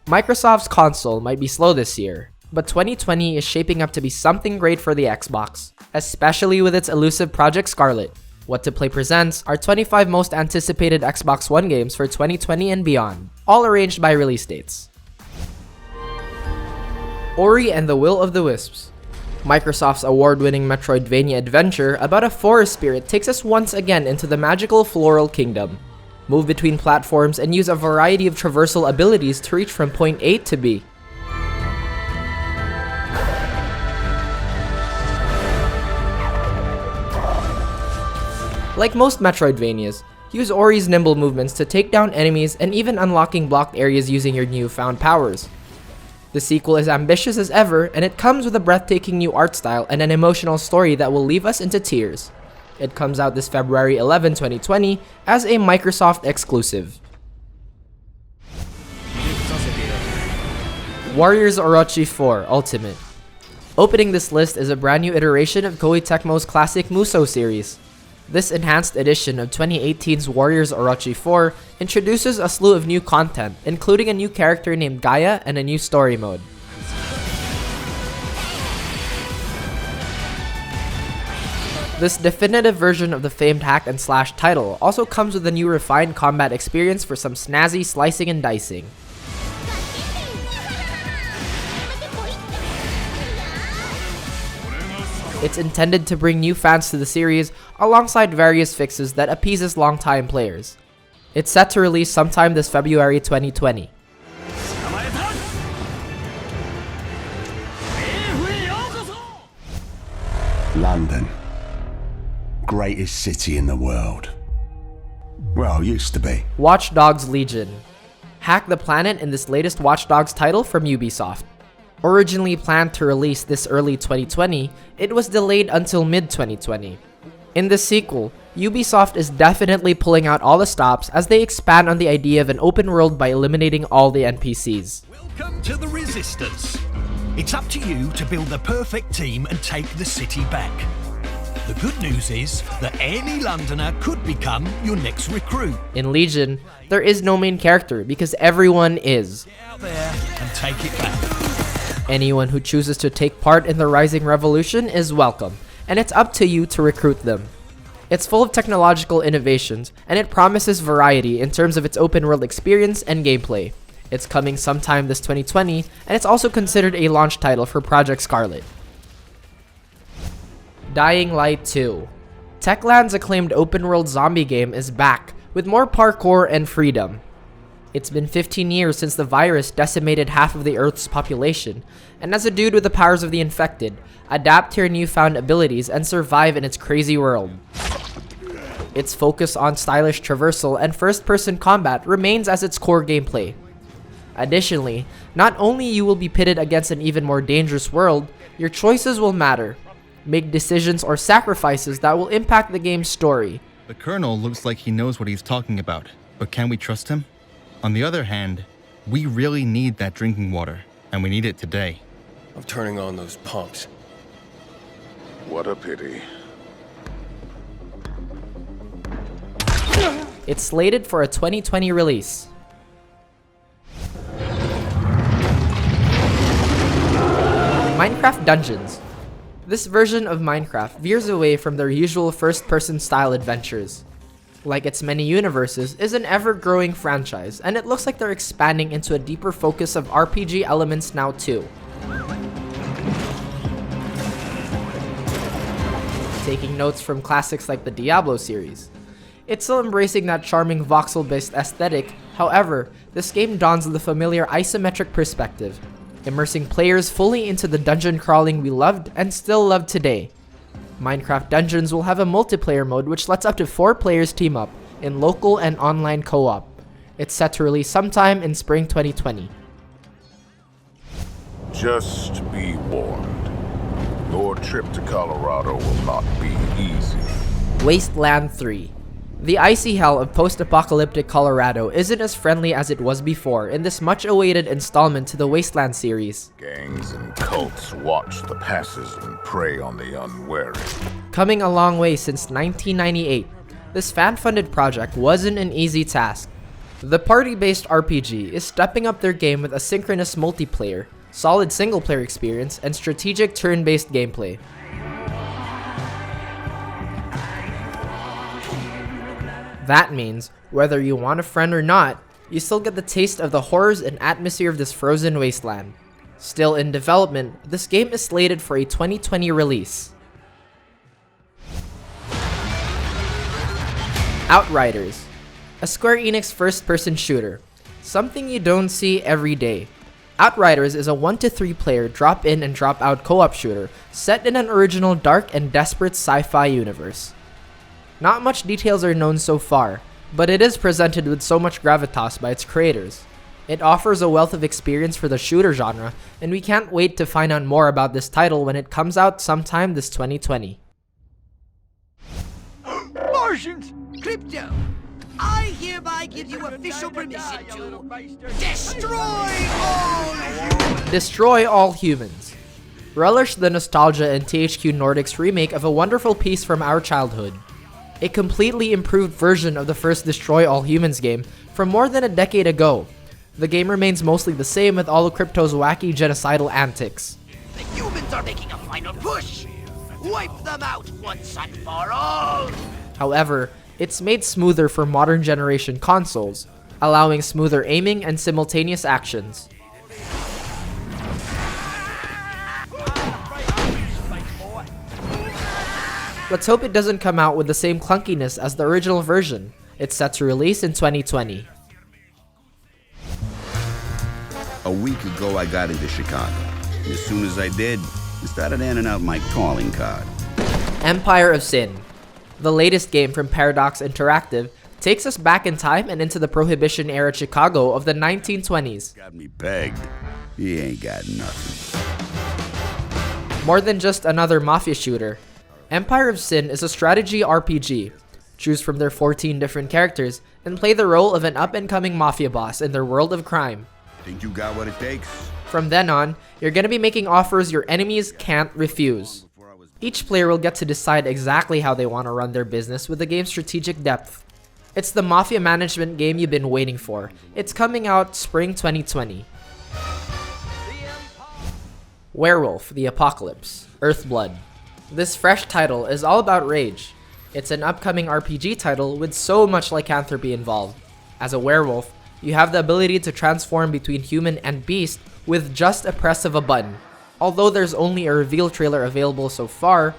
Microsoft's console might be slow this year, but 2020 is shaping up to be something great for the Xbox, especially with its elusive Project Scarlet. What to Play presents our 25 most anticipated Xbox One games for 2020 and beyond, all arranged by release dates. Ori and the Will of the Wisps. Microsoft's award-winning Metroidvania adventure about a forest spirit takes us once again into the magical Floral Kingdom. Move between platforms and use a variety of traversal abilities to reach from point A to B. Like most Metroidvanias, use Ori's nimble movements to take down enemies and even unlocking blocked areas using your newfound powers. The sequel is ambitious as ever, and it comes with a breathtaking new art style and an emotional story that will leave us into tears. It comes out this February 11, 2020 as a Microsoft exclusive. Warriors Orochi 4 Ultimate. Opening this list is a brand new iteration of Koei Tecmo's classic Musou series. This enhanced edition of 2018's Warriors Orochi 4 introduces a slew of new content, including a new character named Gaia and a new story mode. This definitive version of the famed hack and slash title also comes with a new refined combat experience for some snazzy slicing and dicing. It's intended to bring new fans to the series alongside various fixes that appeases longtime players. It's set to release sometime this February 2020. London. Greatest city in the world. Well, used to be. Watch Dogs Legion. Hack the planet in this latest Watch Dogs title from Ubisoft. Originally planned to release this early 2020, it was delayed until mid-2020. In this sequel, Ubisoft is definitely pulling out all the stops as they expand on the idea of an open world by eliminating all the NPCs. Welcome to the Resistance. It's up to you to build the perfect team and take the city back. The good news is that any Londoner could become your next recruit. In Legion, there is no main character because everyone is. Get out there and take it back. Anyone who chooses to take part in the rising revolution is welcome, and it's up to you to recruit them. It's full of technological innovations, and it promises variety in terms of its open world experience and gameplay. It's coming sometime this 2020, and it's also considered a launch title for Project Scarlet. Dying Light 2. Techland's acclaimed open-world zombie game is back, with more parkour and freedom. It's been 15 years since the virus decimated half of the Earth's population, and as a dude with the powers of the infected, adapt to your newfound abilities and survive in its crazy world. Its focus on stylish traversal and first-person combat remains as its core gameplay. Additionally, not only you will be pitted against an even more dangerous world, your choices will matter. Make decisions or sacrifices that will impact the game's story. The Colonel looks like he knows what he's talking about, but can we trust him? On the other hand, we really need that drinking water, and we need it today. I'm turning on those pumps. What a pity. It's slated for a 2020 release. Minecraft Dungeons. This version of Minecraft veers away from their usual first-person style adventures. Like its many universes, is an ever-growing franchise, and it looks like they're expanding into a deeper focus of RPG elements now too. Taking notes from classics like the Diablo series. It's still embracing that charming voxel-based aesthetic, however, this game dons the familiar isometric perspective, immersing players fully into the dungeon crawling we loved and still love today. Minecraft Dungeons will have a multiplayer mode which lets up to 4 players team up in local and online co-op. It's set to release sometime in spring 2020. Just be warned. Your trip to Colorado will not be easy. Wasteland 3. The icy hell of post-apocalyptic Colorado isn't as friendly as it was before in this much-awaited installment to the Wasteland series. Gangs and cults watch the passes and prey on the unwary. Coming a long way since 1998, this fan-funded project wasn't an easy task. The party-based RPG is stepping up their game with asynchronous multiplayer, solid single-player experience, and strategic turn-based gameplay. That means, whether you want a friend or not, you still get the taste of the horrors and atmosphere of this frozen wasteland. Still in development, this game is slated for a 2020 release. Outriders, a Square Enix first-person shooter. Something you don't see every day. Outriders is a 1-to-3 player drop-in and drop-out co-op shooter set in an original dark and desperate sci-fi universe. Not much details are known so far, but it is presented with so much gravitas by its creators. It offers a wealth of experience for the shooter genre, and we can't wait to find out more about this title when it comes out sometime this 2020. Martians! Crypto! I hereby give you official permission to destroy all humans! Destroy all humans. Relish the nostalgia in THQ Nordic's remake of a wonderful piece from our childhood. A completely improved version of the first Destroy All Humans game from more than a decade ago. The game remains mostly the same with all of Crypto's wacky genocidal antics. The humans are making a final push! Wipe them out once and for all! However, it's made smoother for modern generation consoles, allowing smoother aiming and simultaneous actions. Let's hope it doesn't come out with the same clunkiness as the original version. It's set to release in 2020. A week ago, I got into Chicago. And as soon as I did, I started handing out my calling card. Empire of Sin. The latest game from Paradox Interactive takes us back in time and into the Prohibition-era Chicago of the 1920s. Got me pegged. He ain't got nothing. More than just another mafia shooter, Empire of Sin is a strategy RPG. Choose from their 14 different characters and play the role of an up-and-coming mafia boss in their world of crime. Think you got what it takes? From then on, you're gonna be making offers your enemies can't refuse. Each player will get to decide exactly how they want to run their business with the game's strategic depth. It's the mafia management game you've been waiting for. It's coming out spring 2020. Werewolf, the Apocalypse, Earthblood. This fresh title is all about rage. It's an upcoming RPG title with so much lycanthropy involved. As a werewolf, you have the ability to transform between human and beast with just a press of a button. Although there's only a reveal trailer available so far,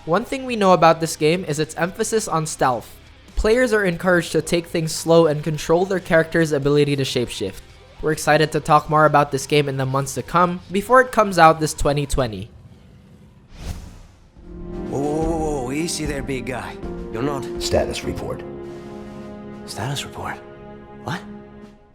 one thing we know about this game is its emphasis on stealth. Players are encouraged to take things slow and control their character's ability to shapeshift. We're excited to talk more about this game in the months to come before it comes out this 2020. Whoa, easy there, big guy. You're not... Status report. Status report? What?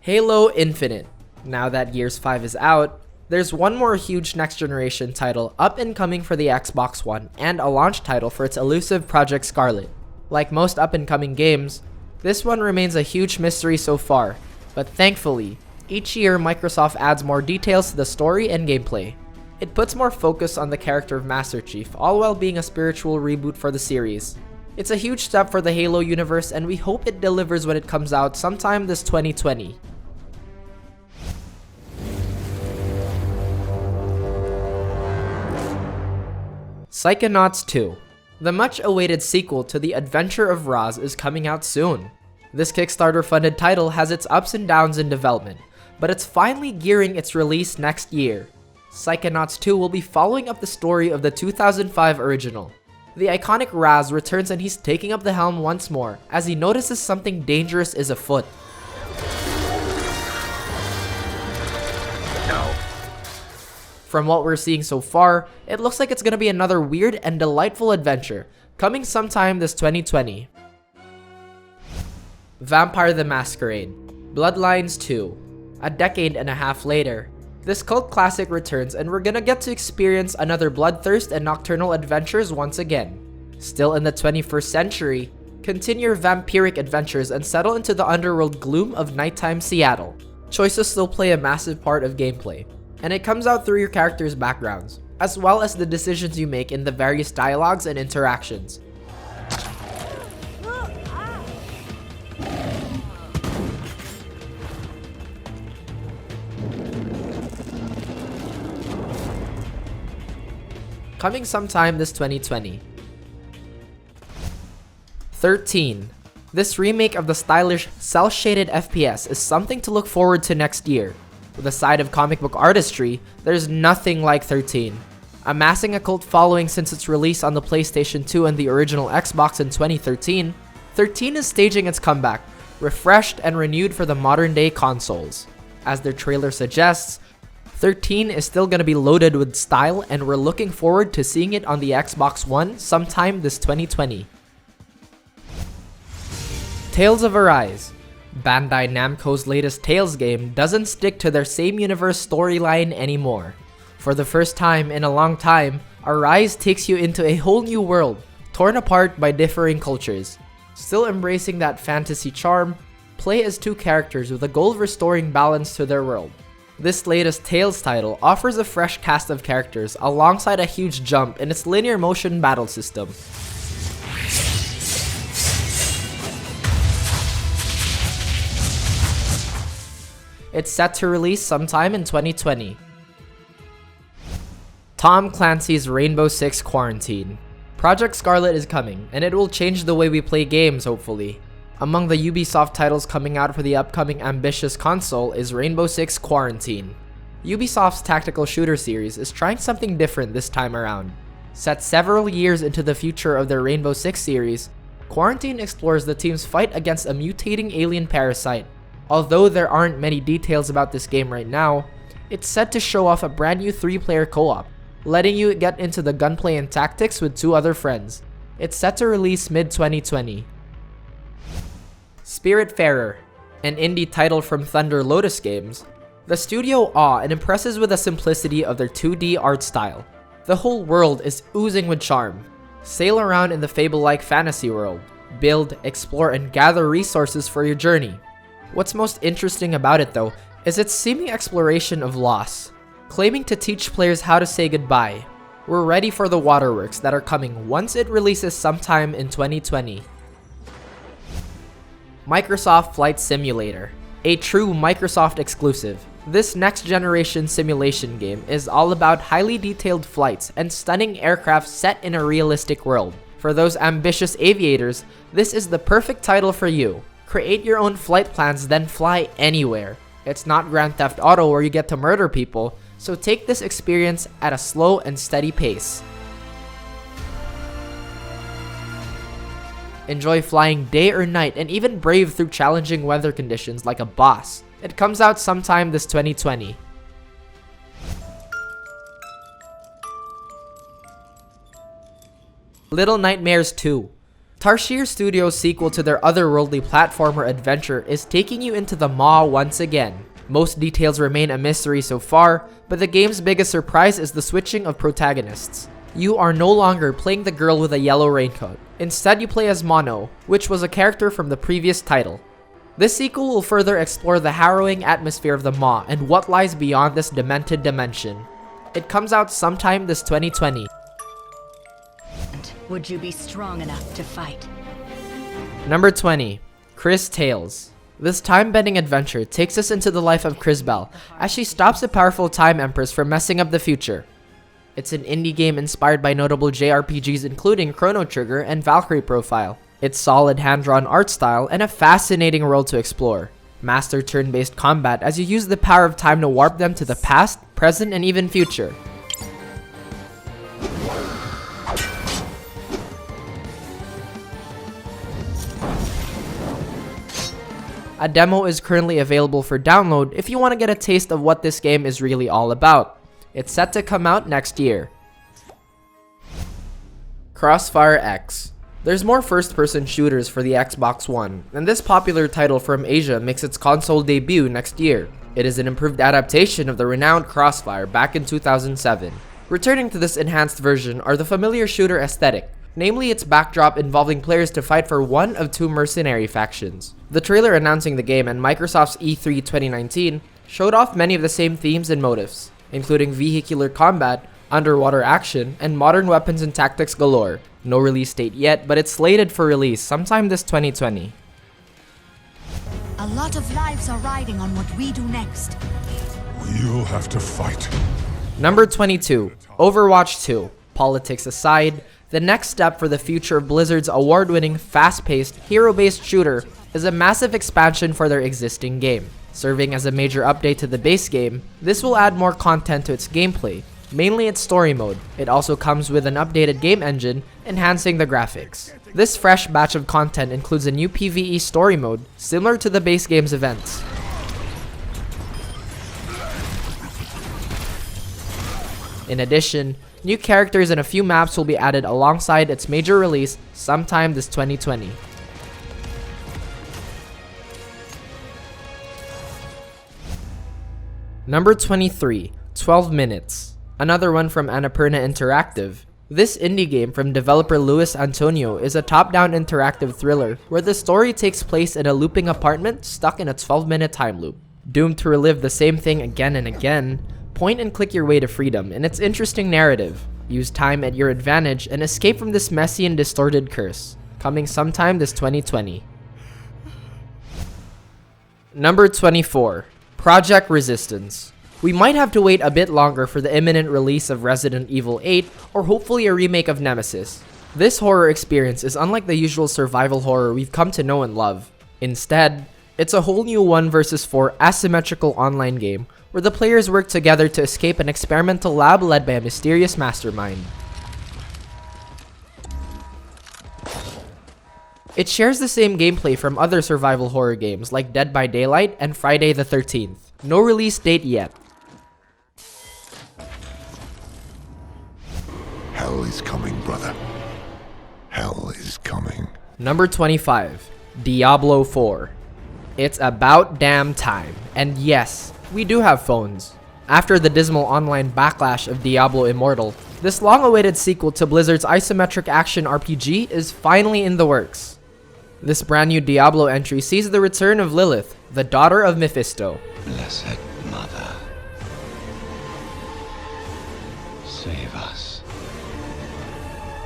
Halo Infinite. Now that Gears 5 is out, there's one more huge next-generation title up and coming for the Xbox One and a launch title for its elusive Project Scarlet. Like most up-and-coming games, this one remains a huge mystery so far, but thankfully, each year Microsoft adds more details to the story and gameplay. It puts more focus on the character of Master Chief, all while being a spiritual reboot for the series. It's a huge step for the Halo universe, and we hope it delivers when it comes out sometime this 2020. Psychonauts 2. The much-awaited sequel to The Adventure of Roz is coming out soon. This Kickstarter-funded title has its ups and downs in development, but it's finally gearing its release next year. Psychonauts 2 will be following up the story of the 2005 original. The iconic Raz returns and he's taking up the helm once more as he notices something dangerous is afoot. From what we're seeing so far, it looks like it's gonna be another weird and delightful adventure, coming sometime this 2020. Vampire the Masquerade, Bloodlines 2. A decade and a half later, this cult classic returns and we're gonna get to experience another bloodthirst and nocturnal adventures once again. Still in the 21st century, continue your vampiric adventures and settle into the underworld gloom of nighttime Seattle. Choices still play a massive part of gameplay, and it comes out through your character's backgrounds, as well as the decisions you make in the various dialogues and interactions. coming sometime this 2020. 13. This remake of the stylish, cel-shaded FPS is something to look forward to next year. With a side of comic book artistry, there's nothing like 13. Amassing a cult following since its release on the PlayStation 2 and the original Xbox in 2013, 13 is staging its comeback, refreshed and renewed for the modern-day consoles. As their trailer suggests, 13 is still going to be loaded with style, and we're looking forward to seeing it on the Xbox One sometime this 2020. Tales of Arise. Bandai Namco's latest Tales game doesn't stick to their same universe storyline anymore. For the first time in a long time, Arise takes you into a whole new world, torn apart by differing cultures. Still embracing that fantasy charm, play as two characters with a goal of restoring balance to their world. This latest Tales title offers a fresh cast of characters alongside a huge jump in its linear motion battle system. It's set to release sometime in 2020. Tom Clancy's Rainbow Six Quarantine. Project Scarlet is coming, and it will change the way we play games, hopefully. Among the Ubisoft titles coming out for the upcoming ambitious console is Rainbow Six Quarantine. Ubisoft's tactical shooter series is trying something different this time around. Set several years into the future of their Rainbow Six series, Quarantine explores the team's fight against a mutating alien parasite. Although there aren't many details about this game right now, it's set to show off a brand new 3-player co-op, letting you get into the gunplay and tactics with 2 other friends. It's set to release mid-2020. Spiritfarer, an indie title from Thunder Lotus Games. The studio awe and impresses with the simplicity of their 2D art style. The whole world is oozing with charm. Sail around in the fable-like fantasy world. Build, explore, and gather resources for your journey. What's most interesting about it though, is its seeming exploration of loss, claiming to teach players how to say goodbye. We're ready for the waterworks that are coming once it releases sometime in 2020. Microsoft Flight Simulator, a true Microsoft exclusive. This next-generation simulation game is all about highly detailed flights and stunning aircraft set in a realistic world. For those ambitious aviators, this is the perfect title for you. Create your own flight plans, then fly anywhere. It's not Grand Theft Auto where you get to murder people, so take this experience at a slow and steady pace. Enjoy flying day or night and even brave through challenging weather conditions like a boss. It comes out sometime this 2020. Little Nightmares 2. Tarsier Studios' sequel to their otherworldly platformer adventure is taking you into the Maw once again. Most details remain a mystery so far, but the game's biggest surprise is the switching of protagonists. You are no longer playing the girl with a yellow raincoat. Instead, you play as Mono, which was a character from the previous title. This sequel will further explore the harrowing atmosphere of the Maw and what lies beyond this demented dimension. It comes out sometime this 2020. Would you be strong enough to fight? Number 20. Cris Tales. This time-bending adventure takes us into the life of Crisbel as she stops a powerful time empress from messing up the future. It's an indie game inspired by notable JRPGs including Chrono Trigger and Valkyrie Profile. It's solid hand-drawn art style and a fascinating world to explore. Master turn-based combat as you use the power of time to warp them to the past, present, and even future. A demo is currently available for download if you want to get a taste of what this game is really all about. It's set to come out next year. Crossfire X. There's more first-person shooters for the Xbox One, and this popular title from Asia makes its console debut next year. It is an improved adaptation of the renowned Crossfire back in 2007. Returning to this enhanced version are the familiar shooter aesthetic, namely its backdrop involving players to fight for one of 2 mercenary factions. The trailer announcing the game and Microsoft's E3 2019 showed off many of the same themes and motives, including vehicular combat, underwater action, and modern weapons and tactics galore. No release date yet, but it's slated for release sometime this 2020. A lot of lives are riding on what we do next. You'll have to fight. Number 22. Overwatch 2. Politics aside, the next step for the future of Blizzard's award-winning, fast-paced, hero-based shooter is a massive expansion for their existing game. Serving as a major update to the base game, this will add more content to its gameplay, mainly its story mode. It also comes with an updated game engine, enhancing the graphics. This fresh batch of content includes a new PvE story mode, similar to the base game's events. In addition, new characters and a few maps will be added alongside its major release sometime this 2020. Number 23, 12 Minutes. Another one from Annapurna Interactive. This indie game from developer Luis Antonio is a top-down interactive thriller where the story takes place in a looping apartment stuck in a 12-minute time loop. Doomed to relive the same thing again and again, point and click your way to freedom in its interesting narrative. Use time at your advantage and escape from this messy and distorted curse. Coming sometime this 2020. Number 24, Project Resistance. We might have to wait a bit longer for the imminent release of Resident Evil 8 or hopefully a remake of Nemesis. This horror experience is unlike the usual survival horror we've come to know and love. Instead, it's a whole new 1 vs 4 asymmetrical online game where the players work together to escape an experimental lab led by a mysterious mastermind. It shares the same gameplay from other survival horror games like Dead by Daylight and Friday the 13th. No release date yet. Hell is coming, brother. Hell is coming. Number 25, Diablo IV. It's about damn time. And yes, we do have phones. After the dismal online backlash of Diablo Immortal, this long-awaited sequel to Blizzard's isometric action RPG is finally in the works. This brand new Diablo entry sees the return of Lilith, the daughter of Mephisto. Blessed Mother, save us.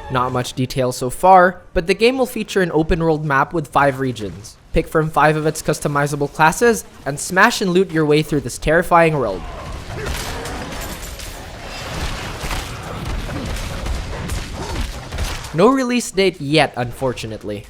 Not much detail so far, but the game will feature an open-world map with 5 regions. Pick from 5 of its customizable classes, and smash and loot your way through this terrifying world. No release date yet, unfortunately.